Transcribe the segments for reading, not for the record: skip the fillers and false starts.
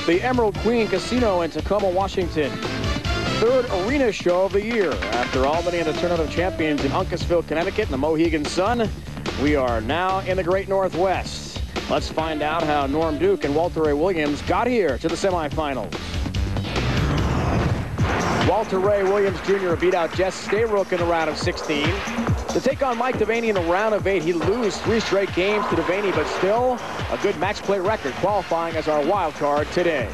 the Emerald Queen Casino in Tacoma, Washington. Third arena show of the year. After Albany and the Tournament of Champions in Uncasville, Connecticut, and the Mohegan Sun, we are now in the Great Northwest. Let's find out how Norm Duke and Walter Ray Williams got here to the semifinals. Walter Ray Williams Jr. beat out Jess Stayrook in the round of 16. To take on Mike Devaney in the round of 8, he lose 3 straight games to Devaney, but still a good match play record, qualifying as our wild card today.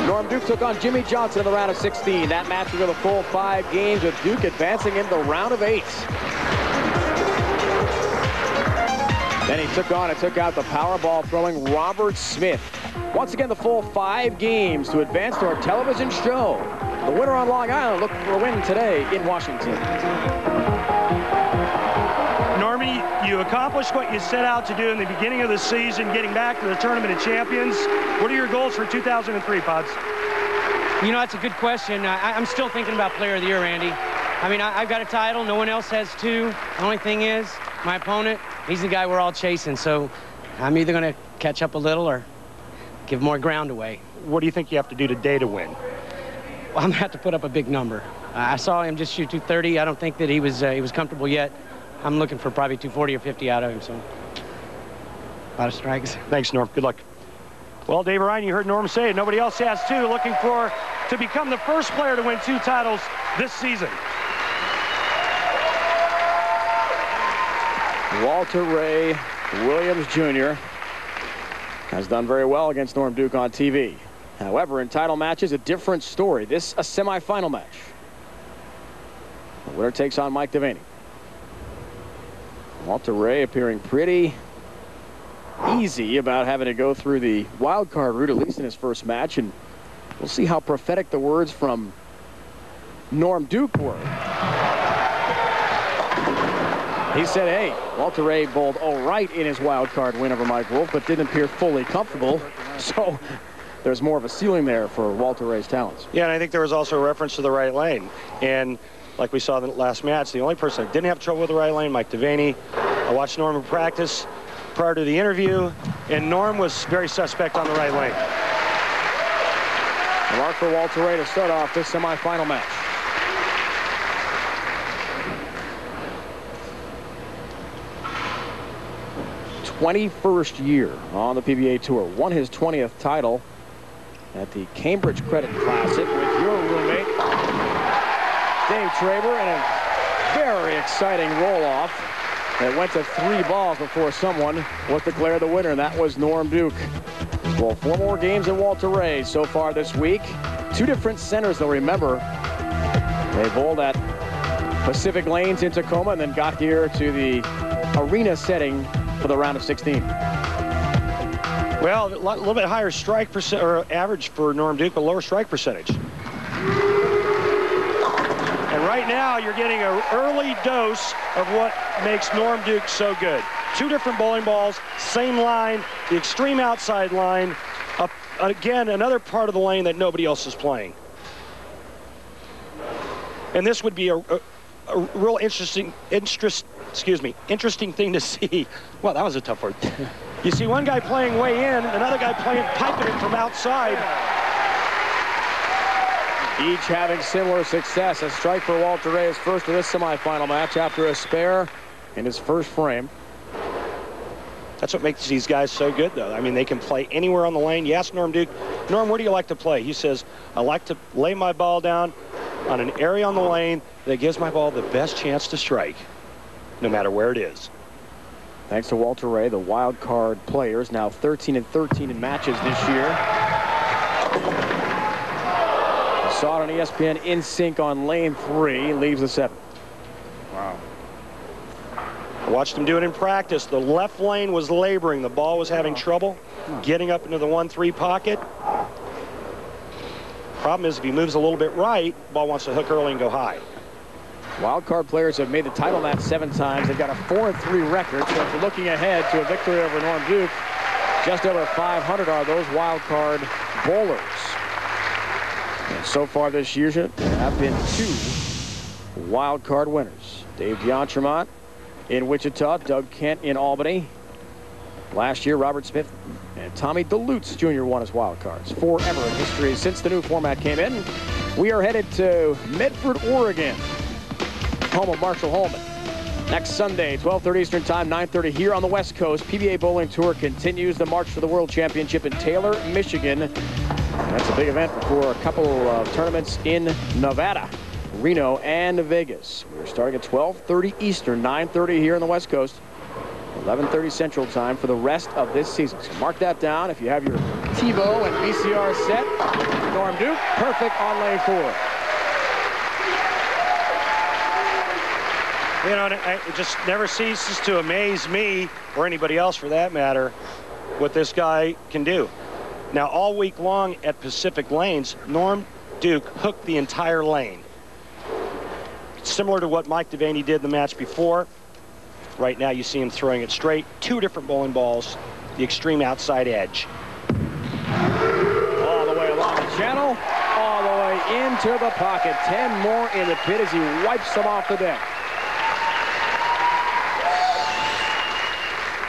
Norm Duke took on Jimmy Johnson in the round of 16. That match will go the full 5 games, with Duke advancing into the round of 8. Then he took on and took out the Powerball throwing Robert Smith. Once again, the full 5 games to advance to our television show. The winner on Long Island looking for a win today in Washington. Normie, you accomplished what you set out to do in the beginning of the season, getting back to the Tournament of Champions. What are your goals for 2003, Pods? You know, that's a good question. I'm still thinking about Player of the Year, Andy. I mean, I've got a title. No one else has 2. The only thing is, my opponent, he's the guy we're all chasing. So I'm either going to catch up a little or give more ground away. What do you think you have to do today to win? Well, I'm going to have to put up a big number. I saw him just shoot 230. I don't think that he was comfortable yet. I'm looking for probably 240 or 50 out of him, so a lot of strikes. Thanks, Norm. Good luck. Well, Dave Ryan, you heard Norm say it. Nobody else has 2. Looking to become the first player to win 2 titles this season. Walter Ray Williams Jr. has done very well against Norm Duke on TV. However, in title matches, a different story. This a semifinal match. The winner takes on Mike Devaney. Walter Ray appearing pretty easy about having to go through the wild card route, at least in his first match, and we'll see how prophetic the words from Norm Duke were. He said, hey, Walter Ray bowled all right in his wild card win over Mike Wolf, but didn't appear fully comfortable. So there's more of a ceiling there for Walter Ray's talents. Yeah, and I think there was also a reference to the right lane. And like we saw in the last match, the only person that didn't have trouble with the right lane, Mike Devaney. I watched Norm in practice prior to the interview, and Norm was very suspect on the right lane. A mark for Walter Ray to start off this semifinal match. '21st year on the PBA Tour. Won his 20th title at the Cambridge Credit Classic with your roommate, Dave Traber, and a very exciting roll-off that went to 3 balls before someone was declared the winner, and that was Norm Duke. Well, 4 more games than Walter Ray so far this week. 2 different centers, they'll remember. They bowled at Pacific Lanes in Tacoma and then got here to the arena setting for the round of 16. Well, a little bit higher strike percent or average for Norm Duke, but lower strike percentage. And right now, you're getting an early dose of what makes Norm Duke so good. 2 different bowling balls, same line, the extreme outside line. Again, another part of the lane that nobody else is playing. And this would be a real interesting thing to see. Well, that was a tough word. You see one guy playing way in, another guy piping it from outside. Each having similar success. A strike for Walter Ray, his first of this semifinal match after a spare in his first frame. That's what makes these guys so good, though. I mean, they can play anywhere on the lane. You ask Norm Duke, Norm, where do you like to play? He says, I like to lay my ball down on an area on the lane that gives my ball the best chance to strike, no matter where it is. Thanks to Walter Ray, the wild card players now 13-13 in matches this year. Saw it on ESPN in sync on lane 3, leaves the 7th. Wow. I watched him do it in practice. The left lane was laboring. The ball was having trouble getting up into the 1-3 pocket. Problem is, if he moves a little bit right, ball wants to hook early and go high. Wild card players have made the title match 7 times. They've got a 4-3 record. So if you're looking ahead to a victory over Norm Duke, just over 500 are those wild card bowlers. And so far this year, there have been 2 wild card winners. Dave DeEntremont in Wichita, Doug Kent in Albany. Last year, Robert Smith and Tommy DeLutz Jr. won as wild cards. Forever in history since the new format came in. We are headed to Medford, Oregon, home of Marshall Holman. Next Sunday, 12:30 Eastern Time, 9:30 here on the West Coast. PBA Bowling Tour continues the march for the World Championship in Taylor, Michigan. That's a big event before a couple of tournaments in Nevada, Reno, and Vegas. We're starting at 12:30 Eastern, 9:30 here on the West Coast. 11:30 Central Time for the rest of this season. So mark that down if you have your TiVo and VCR set. Norm Duke, perfect on lane 4. You know, it just never ceases to amaze me, or anybody else for that matter, what this guy can do. Now, all week long at Pacific Lanes, Norm Duke hooked the entire lane. Similar to what Mike Devaney did the match before. Right now, you see him throwing it straight. 2 different bowling balls, the extreme outside edge. All the way along the channel, all the way into the pocket. 10 more in the pit as he wipes them off the deck.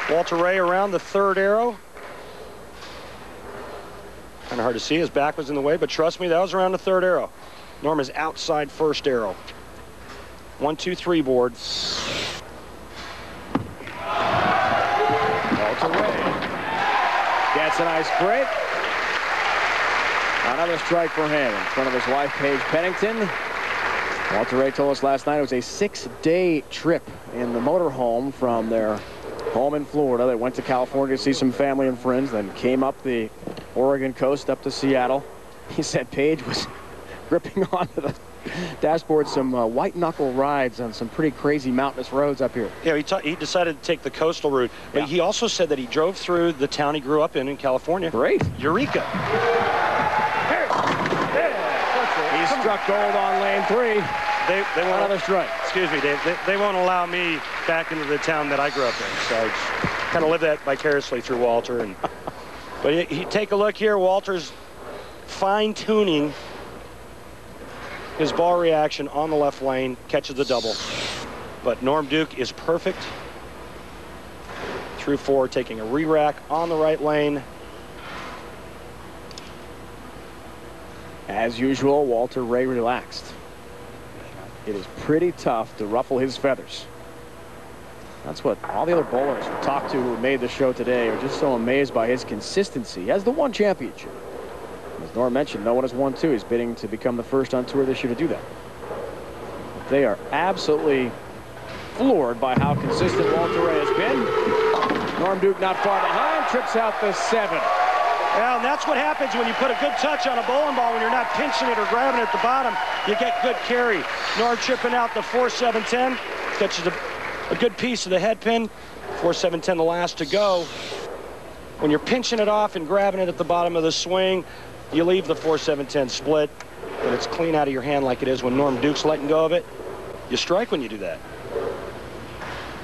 Walter Ray around the 3rd arrow. Kind of hard to see. His back was in the way, but trust me, that was around the 3rd arrow. Norm is outside 1st arrow. 1, 2, 3 board. Walter Ray gets a nice break. Another strike for him in front of his wife, Paige Pennington. Walter Ray told us last night it was a 6-day trip in the motorhome from their home in Florida. They went to California to see some family and friends, then came up the Oregon coast up to Seattle. He said Paige was gripping onto the dashboard some white-knuckle rides on some pretty crazy mountainous roads up here. Yeah, he decided to take the coastal route, but he also said that he drove through the town he grew up in California. Great. Eureka. He struck gold on lane 3. They won't, another strike. Excuse me, Dave. They won't allow me back into the town that I grew up in, so I kind of live that vicariously through Walter. But he take a look here. Walter's fine-tuning his ball reaction on the left lane, catches the double. But Norm Duke is perfect through 4, taking a re-rack on the right lane. As usual, Walter Ray relaxed. It is pretty tough to ruffle his feathers. That's what all the other bowlers we talked to who made the show today are just so amazed by his consistency. He has the 1 championship. As Norm mentioned, no one has won 2. He's bidding to become the first on tour this year to do that. But they are absolutely floored by how consistent Walter Ray has been. Norm Duke not far behind, trips out the 7. Well, and that's what happens when you put a good touch on a bowling ball. When you're not pinching it or grabbing it at the bottom, you get good carry. Norm chipping out the 4-7-10, catches a good piece of the head pin. 4-7-10, the last to go. When you're pinching it off and grabbing it at the bottom of the swing, you leave the 4-7-10 split, but it's clean out of your hand like it is when Norm Duke's letting go of it. You strike when you do that.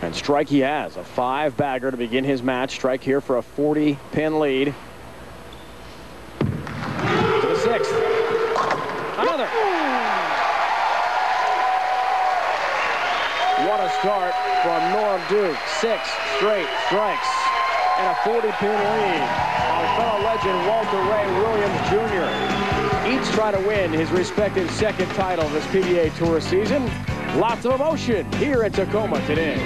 And strike he has, a 5-bagger to begin his match. Strike here for a 40-pin lead. To the 6th. Another. What a start from Norm Duke. 6 straight strikes and a 40-pin lead on fellow legend Walter Ray Williams Jr. Each trying to win his respective 2nd title this PBA Tour season. Lots of emotion here in Tacoma today.